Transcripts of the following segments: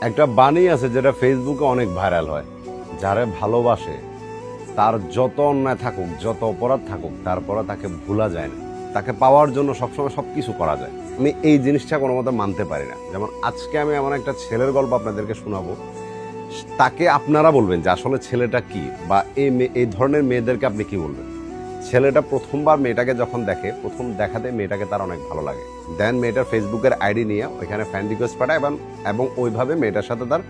একটা বাণী আছে যেটা ফেসবুকে অনেক ভাইরাল হয়, যারে ভালোবাসে তার যত অন্যায় থাকুক, যত অপরাধ থাকুক, তারপরে তাকে ভোলা যায় না, তাকে পাওয়ার জন্য সবসময় সবকিছু করা যায়। আমি এই জিনিসটা কোনো মতে মানতে পারি না। যেমন আজকে আমি এমন একটা ছেলের গল্প আপনাদেরকে শোনাবো, তাকে আপনারা বলবেন যে আসলে ছেলেটা কি, বা এই ধরনের মেয়েদেরকে আপনি কি বলবেন। ছেলেটা প্রথমবার মেয়েটাকে যখন দেখে, প্রথম দেখাতে মেয়েটাকে তার অনেক ভালো লাগে, দেন মেয়েটার ফেসবুকের আইডি নিয়ে ওইখানে ফ্রেন্ড রিকোয়েস্ট পাঠায় এবং ওইভাবে মেয়েটার সাথে তার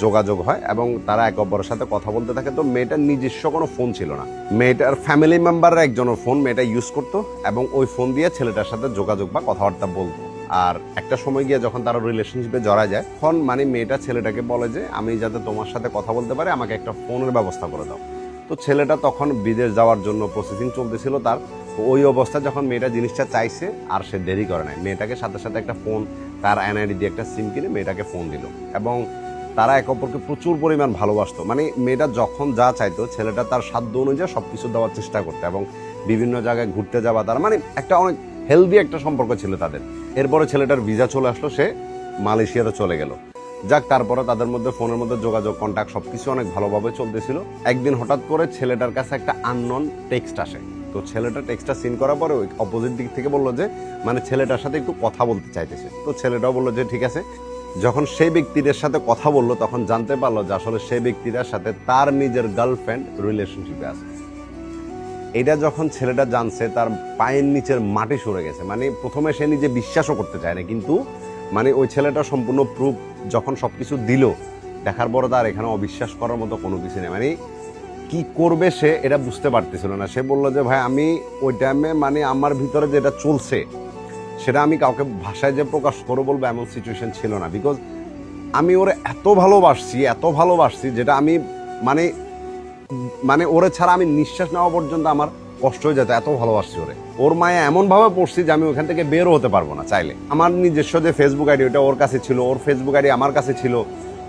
যোগাযোগ হয় এবং তারা একে অপরের সাথে কথা বলতে থাকে। তো মেয়েটার নিজস্ব কোনো ফোন ছিল না, মেয়েটার ফ্যামিলি মেম্বারের একজনের ফোন মেয়েটা ইউজ করতো এবং ওই ফোন দিয়ে ছেলেটার সাথে যোগাযোগ বা কথাবার্তা বলতো। আর একটা সময় গিয়ে যখন তারা রিলেশনশিপে জড়া যায়, তখন মানে মেয়েটা ছেলেটাকে বলে যে আমি যাতে তোমার সাথে কথা বলতে পারি আমাকে একটা ফোনের ব্যবস্থা করে দাও। তো ছেলেটা তখন বিদেশ যাওয়ার জন্য প্রসেসিং চলতেছিল তার। ওই অবস্থায় যখন মেয়েটা জিনিসটা চাইছে, আর সে দেরি করে নাই, মেয়েটাকে সাথে সাথে একটা ফোন, তার এনআইডি দিয়ে একটা সিম কিনে মেয়েটাকে ফোন দিল এবং তারা একে অপরকে প্রচুর পরিমাণ ভালোবাসতো। মানে মেয়েটা যখন যা চাইতো ছেলেটা তার সাধ্য অনুযায়ী সবকিছু দেওয়ার চেষ্টা করতো এবং বিভিন্ন জায়গায় ঘুরতে যাওয়া, তার মানে একটা অনেক হেলদি একটা সম্পর্ক ছিল তাদের। এরপরে ছেলেটার ভিসা চলে আসলো, সে মালয়েশিয়াতে চলে গেল। যাক, তারপরে তাদের মধ্যে ফোনের মধ্যে যোগাযোগ, কন্ট্যাক্ট সবকিছু অনেক ভালোভাবে চলতেছিল। একদিন হঠাৎ করে ছেলেটার কাছে একটা আননোন টেক্সট আসে। তো ছেলেটা টেক্সটটা সিন করার পরে ওই অপোজিট দিক থেকে বললো যে মানে ছেলেটার সাথে একটু কথা বলতে চাইতেছে। তো ছেলেটাও বললো যে ঠিক আছে। যখন সেই ব্যক্তিদের সাথে কথা বললো তখন জানতে পারলো যে আসলে সেই ব্যক্তিটার সাথে তার নিজের গার্লফ্রেন্ড রিলেশনশিপে আছে। এটা যখন ছেলেটা জানছে, তার পায়ের নিচের মাটি সরে গেছে। মানে প্রথমে সে নিজে বিশ্বাসও করতে চায় না, কিন্তু মানে ওই ছেলেটা সম্পূর্ণ প্রুফ যখন সবকিছু দিল, দেখার পরে তার এখানে অবিশ্বাস করার মতো কোনো কিছু নেই। মানে কি করবে সে এটা বুঝতে পারতেছিল না। সে বললো যে ভাই আমি ওই টাইমে মানে আমার ভিতরে যেটা চলছে সেটা আমি কাউকে ভাষায় যে প্রকাশ করে বলবো এমন সিচুয়েশন ছিল না। বিকজ আমি ওরে এত ভালোবাসছি যেটা আমি মানে মানে ওরে ছাড়া আমি নিঃশ্বাস নেওয়া পর্যন্ত আমার কষ্ট হয়ে যেত, এত ভালোবাসছি ওরে। ওর মায়ে এমন ভাবে পড়ছি যে আমি ওখান থেকে বেরও হতে পারবো না চাইলে। আমার নিজস্ব যে ফেসবুক আইডি ওটা ওর কাছে ছিল, ওর ফেসবুক আইডি আমার কাছে ছিল।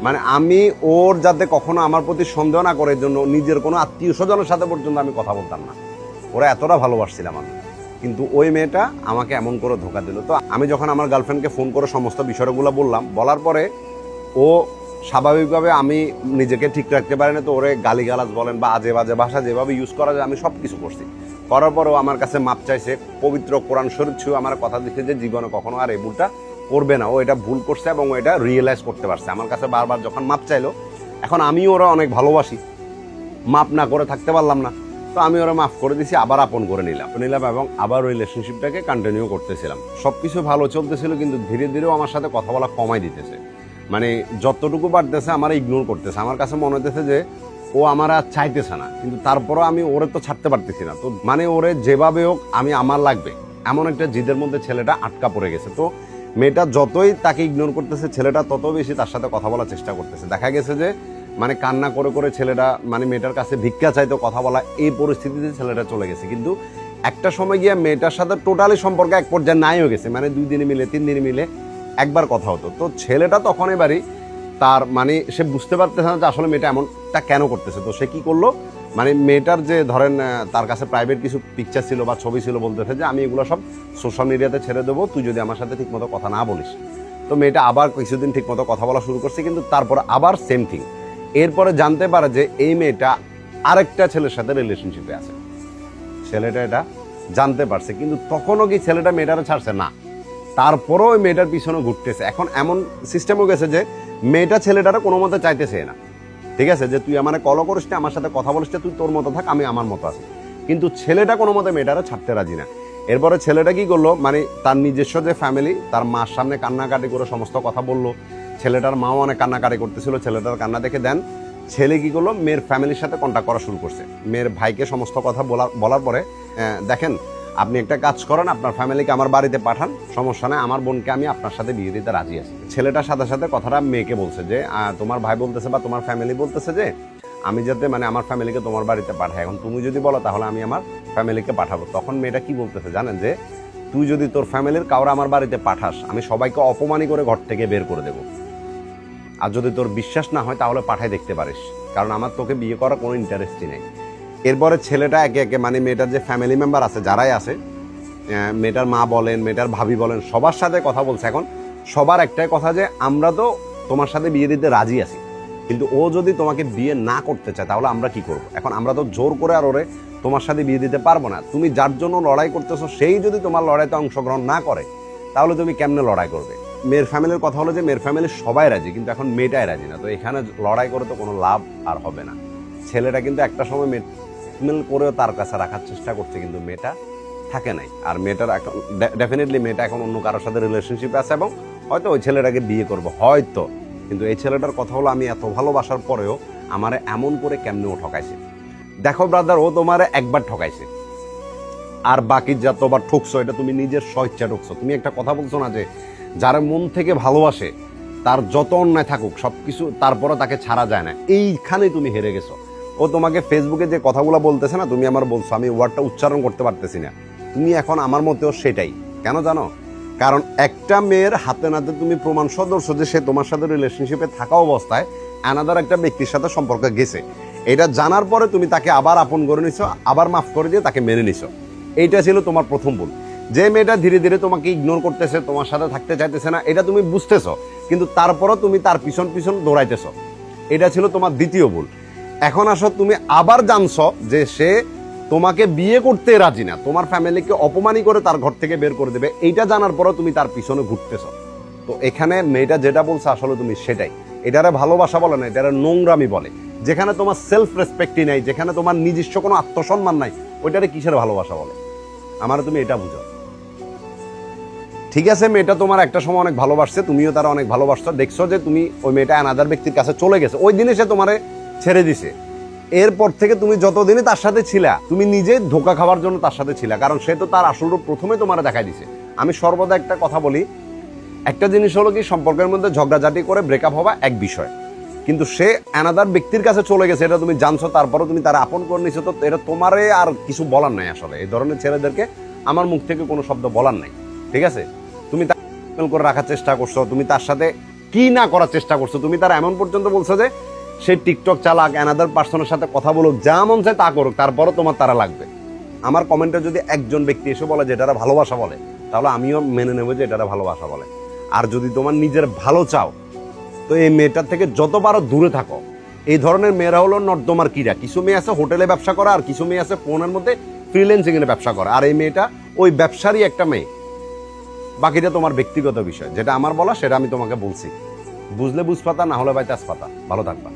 মানে আমি ওর যাতে কখনো আমার প্রতি সন্দেহ না করে জন্য নিজের কোনো আত্মীয় স্বজনের সাথে পর্যন্ত আমি কথা বলতাম না। ওরা এতটা ভালোবাসছিলাম আমি। কিন্তু ওই মেয়েটা আমাকে এমন করে ধোকা দিল। তো আমি যখন আমার গার্লফ্রেন্ডকে ফোন করে সমস্ত বিষয়গুলো বলার পরে ও স্বাভাবিকভাবে, আমি নিজেকে ঠিক রাখতে পারি না, তো ওরে গালিগালাজ বলেন বা আজে বাজে ভাষা যেভাবে ইউজ করা যায় আমি সব কিছু করছি। করার পরেও আমার কাছে মাপ চাইছে, পবিত্র কোরআন শরীফ ছিল, আমার কথা দিচ্ছে যে জীবনে কখনো আর এই ভুলটা করবে না। ও এটা ভুল করছে এবং ও এটা রিয়েলাইজ করতে পারছে। আমার কাছে বারবার যখন মাপ চাইলো, এখন আমি ওরা অনেক ভালোবাসি, মাপ না করে থাকতে পারলাম না। তো আমি ওরা মাফ করে দিছি, আবার আপন করে নিলাম এবং আবার রিলেশনশিপটাকে কন্টিনিউ করতেছিলাম। সবকিছু ভালো চলতেছিল, কিন্তু ধীরে ধীরেও আমার সাথে কথা বলা কমাই দিতেছে। মানে যতটুকু বাড়তেছে আমার ইগনোর করতেছে। আমার কাছে মনে হতেছে যে ও আমার আর চাইতেছে না, কিন্তু তারপরও আমি ওরে তো ছাড়তে পারতেছি না। তো মানে ওরে যেভাবে হোক আমি আমার লাগবে, এমন একটা জিদের মধ্যে ছেলেটা আটকা পড়ে গেছে। তো মেয়েটা যতই তাকে ইগনোর করতেছে, ছেলেটা তত বেশি তার সাথে কথা বলার চেষ্টা করতেছে। দেখা গেছে যে মানে কান্না করে করে ছেলেটা মানে মেয়েটার কাছে ভিক্ষা চাইতো, কথা বলা, এই পরিস্থিতিতে ছেলেটা চলে গেছে। কিন্তু একটা সময় গিয়ে মেয়েটার সাথে টোটালি সম্পর্ক এক পর্যায়ে নাই হয়ে গেছে। মানে 2 দিনে মিলে 3 দিনে মিলে একবার কথা হতো। তো ছেলেটা তখন এবারই তার মানে সে বুঝতে পারতেছে না যে আসলে মেয়েটা এমনটা কেন করতেছে। তো সে কি করলো, মানে মেয়েটার যে ধরেন তার কাছে প্রাইভেট কিছু পিকচার ছিল বা ছবি ছিল, বলতেছে যে আমি এগুলো সব সোশ্যাল মিডিয়াতে ছেড়ে দেবো তুই যদি আমার সাথে ঠিকমতো কথা না বলিস। তো মেয়েটা আবার কিছুদিন ঠিকমতো কথা বলা শুরু করছে, কিন্তু তারপর আবার সেম থিং। এরপরে জানতে পারে যে এই মেয়েটা আরেকটা ছেলের সাথে রিলেশনশিপে আছে। ছেলেটা এটা জানতে পারছে, কিন্তু তখনও কি ছেলেটা মেয়েটারে ছাড়ছে না, তারপরও ওই মেয়েটার পিছনে ঘুরতেছে। এখন এমন সিস্টেম হয়ে গেছে যে মেয়েটা ছেলেটারে কোনো মতে চাইতেছে না, ঠিক আছে, যে তুই আমার কলও করিস না, আমার সাথে কথা বলিস না, তুই তোর মতো থাক, আমি আমার মতো আছি। কিন্তু ছেলেটা কোনো মতে মেয়েটারে ছাড়তে রাজি না। এরপরে ছেলেটা কি করলো, মানে তার নিজস্ব যে ফ্যামিলি, তার মার সামনে কান্নাকাটি করে সমস্ত কথা বললো। ছেলেটার মাও অনেক কান্নাকাটি করতেছিল, ছেলেটার কান্না দেখে দেন ছেলে কি করলো, মেয়ের ফ্যামিলির সাথে কন্ট্যাক্ট করা শুরু করছে। মেয়ের ভাইকে সমস্ত কথা বলার পরে দেখেন আপনি একটা কাজ করেন, আপনার ফ্যামিলিকে আমার বাড়িতে পাঠান, সমস্যা নেই, আমার বোনকে আমি আপনার সাথে বিয়ে দিতে রাজি আছি। ছেলেটার সাথে সাথে কথাটা মেয়েকে বলছে যে তোমার ভাই বলতেছে বা তোমার ফ্যামিলি বলতেছে যে আমি যাতে মানে আমার ফ্যামিলিকে তোমার বাড়িতে পাঠাই, এখন তুমি যদি বলো তাহলে আমি আমার ফ্যামিলিকে পাঠাবো। তখন মেয়েটা কি বলতেছে জানেন, যে তুই যদি তোর ফ্যামিলির কাউরে আমার বাড়িতে পাঠাস, আমি সবাইকে অপমানি করে ঘর থেকে বের করে দেবো। আর যদি তোর বিশ্বাস না হয় তাহলে পাঠাই দেখতে পারিস, কারণ আমার তোকে বিয়ে করার কোনো ইন্টারেস্টই নেই। এরপরে ছেলেটা একে একে মানে মেয়েটার যে ফ্যামিলি মেম্বার আছে যারাই আছে, মেয়েটার মা বলেন, মেয়েটার ভাবি বলেন, সবার সাথে কথা বলছে। এখন সবার একটাই কথা যে আমরা তো তোমার সাথে বিয়ে দিতে রাজি আছি, কিন্তু ও যদি তোমাকে বিয়ে না করতে চায় তাহলে আমরা কি করব? এখন আমরা তো জোর করে আর ওরে তোমার সাথে বিয়ে দিতে পারবো না। তুমি যার জন্য লড়াই করতেছো সেই যদি তোমার লড়াইতে অংশগ্রহণ না করে তাহলে তুমি কেমনে লড়াই করবে? মেয়ের ফ্যামিলির কথা হলো যে মেয়ের ফ্যামিলির সবাই রাজি, কিন্তু এখন মেয়েটাই রাজি না। তো এখানে লড়াই করে তো কোনো লাভ আর হবে না। ছেলেটা কিন্তু একটা সময় মেল করেও তার কাছে রাখার চেষ্টা করছে, কিন্তু মেয়েটা থাকে নাই। আর মেয়েটার এখন ডেফিনেটলি মেয়েটা এখন অন্য কারোর সাথে রিলেশনশিপে আছে এবং হয়তো ওই ছেলেটাকে বিয়ে করবো হয়তো। কিন্তু এই ছেলেটার কথা হলো আমি এত ভালোবাসার পরেও আমারে এমন করে কেমনে ও ঠকাইছে। দেখো ব্রাদার, ও তোমারে একবার ঠকাইছে, আর বাকি যতবার ঠকছো এটা তুমি নিজের স্বইচ্ছা ঠকছো। তুমি একটা কথা বলছো না যে যারা মন থেকে ভালোবাসে তার যত অন্যায় থাকুক সবকিছু তারপরে তাকে ছাড়া যায় না, এইখানেই তুমি হেরে গেছো। ও তোমাকে ফেসবুকে যে কথাগুলো বলতেছে না, তুমি আমার বলছো, আমি ওয়ার্ডটা উচ্চারণ করতে পারতেছি না, তুমি এখন আমার মতেও সেটাই। কেন জানো? কারণ একটা মেয়ের হাতে নাতে তুমি প্রমাণ সদস্য যে সে তোমার সাথে রিলেশনশিপে থাকা অবস্থায় অ্যানাদার একটা ব্যক্তির সাথে সম্পর্কে গেছে। এটা জানার পরে তুমি তাকে আবার আপন করে নিছো, আবার মাফ করে দিয়ে তাকে মেনে নিছো। এইটা ছিল তোমার প্রথম ভুল। যে মেয়েটা ধীরে ধীরে তোমাকে ইগনোর করতেছে, তোমার সাথে থাকতে চাইতেছে না, এটা তুমি বুঝতেছো, কিন্তু তারপরও তুমি তার পিছন পিছন দৌড়াইতেছো। এটা ছিল তোমার দ্বিতীয় ভুল। এখন আসো, তুমি আবার জানছো যে সে তোমাকে বিয়ে করতে রাজি না, তোমার ফ্যামিলিকে অপমানই করে তার ঘর থেকে বের করে দেবে। এইটা জানার পরও তুমি তার পিছনে ঘুরতেছো। তো এখানে মেয়েটা যেটা বলছে আসলে তুমি সেটাই। এটারে ভালোবাসা বলে না, এটারে নোংরামি বলে। যেখানে তোমার সেলফ রেসপেক্টই নাই, যেখানে তোমার নিজস্ব কোনো আত্মসম্মান নাই, ওইটারে কিসের ভালোবাসা বলে? আমার তুমি এটা বুঝো। ঠিক আছে, মেয়েটা তোমার একটা সময় অনেক ভালোবাসছে, তুমিও তারা অনেক ভালোবাসছো, দেখছো যে তুমি ওই মেয়েটা অ্যানাদার ব্যক্তির কাছে চলে গেছে, ওই দিনে সে তোমারে ছেড়ে দিছে। এরপর থেকে তুমি যতদিনই তার সাথে ছিলা, তুমি নিজে ধোকা খাওয়ার জন্য তার সাথে ছিলা, কারণ সে তো তার আসল রূপ প্রথমে তোমার দেখাই দিছে। আমি সর্বদা একটা কথা বলি, একটা জিনিস হলো কি, সম্পর্কের মধ্যে ঝগড়াঝাটি করে ব্রেকআপ হওয়া এক বিষয়, কিন্তু সে অ্যানাদার ব্যক্তির কাছে চলে গেছে এটা তুমি জানছো, তারপরে তুমি তারা আপন করে নিছো, তো এটা তোমারে আর কিছু বলার নাই। আসলে এই ধরনের ছেলেদেরকে আমার মুখ থেকে কোনো শব্দ বলার নাই। ঠিক আছে, তুমি তার করে রাখার চেষ্টা করছো, তুমি তার সাথে কি না করার চেষ্টা করছো, তুমি তার এমন পর্যন্ত বলছো যে সে টিকটক চালাক, অ্যানাদার পার্সনের সাথে কথা বলুক, যা মন চায় তা করুক, তারপরও তোমার তারা লাগবে। আমার কমেন্টে যদি একজন ব্যক্তি এসে বলে যে এটারা ভালোবাসা বলে, তাহলে আমিও মেনে নেবো যে এটারা ভালোবাসা বলে। আর যদি তোমার নিজের ভালো চাও, তো এই মেয়েটার থেকে যত পারো দূরে থাকো। এই ধরনের মেয়েরা হলো নর্দমার কিরা। কিছু মেয়ে আছে হোটেলে ব্যবসা করে, আর কিছু মেয়ে আছে ফোনের মধ্যে ফ্রিল্যান্সিং এর ব্যবসা করে, আর এই মেয়েটা ওই ব্যবসারই একটা মেয়ে। বাকিটা তোমার ব্যক্তিগত বিষয়, যেটা আমার বলা সেটা আমি তোমাকে বলছি। বুঝলে বুঝপাতা, না হলে ভাই তেজপাতা। ভালো থাকবা।